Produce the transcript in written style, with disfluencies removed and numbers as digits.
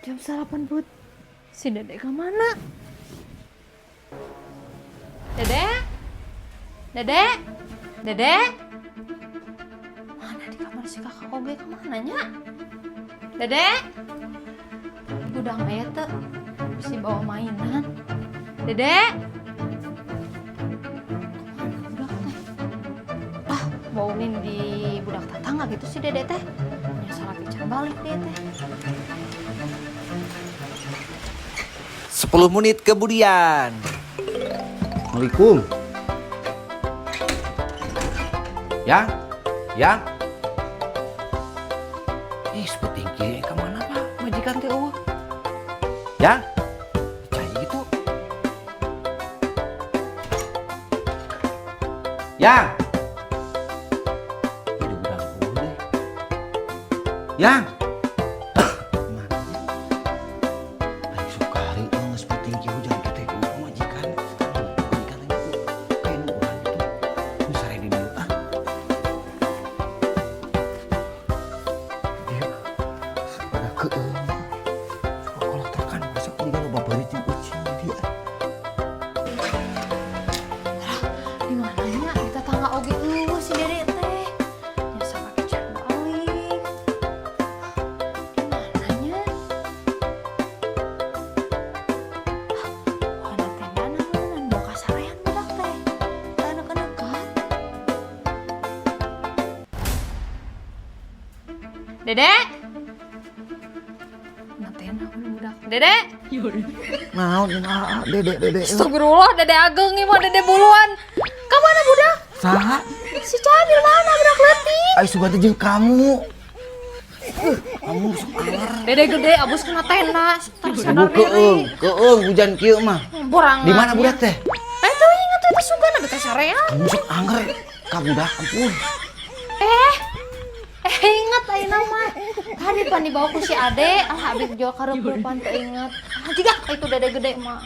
Jam sarapan Bud. Si Dede kemana? Dede? Dede? Dede? Mana di kamar si kakak Oge kemana nya? Dede? Gudang aya teh si bawa mainan. Dede? Kemana budak teh? Ah, baunin di budak tetangga gitu si Dede teh. Ya salah pican balik dia teh. 10 menit kemudian. Assalamualaikum. Yang? Yang? Seperti kiri kemana pak? Majikan teh eueuh. Yang? Cai gitu. Yang? Ini udah dulu deh. Yang? Dede? Natena budak. Dede? Naon Dede. Astagfirullah, Dede ageng ieu mah Dede buluan. Ka mana budak? Saha? Si Cadil mana budak leutik? Ai sugan teh jeung kamu. Kamu sok alar. Dede gede abus kena tenda. Sadar Keung hujan kieu mah. Borang. Di mana budak teh? Tuh ingat tuh sugan abi ka sarean. Kamu sok anger ka budak ampun. Ingat ayeuna mah. Tadi pan dibawa ku si Ade, abis jual kareup pan teu inget. Jiga itu Dede gede mah.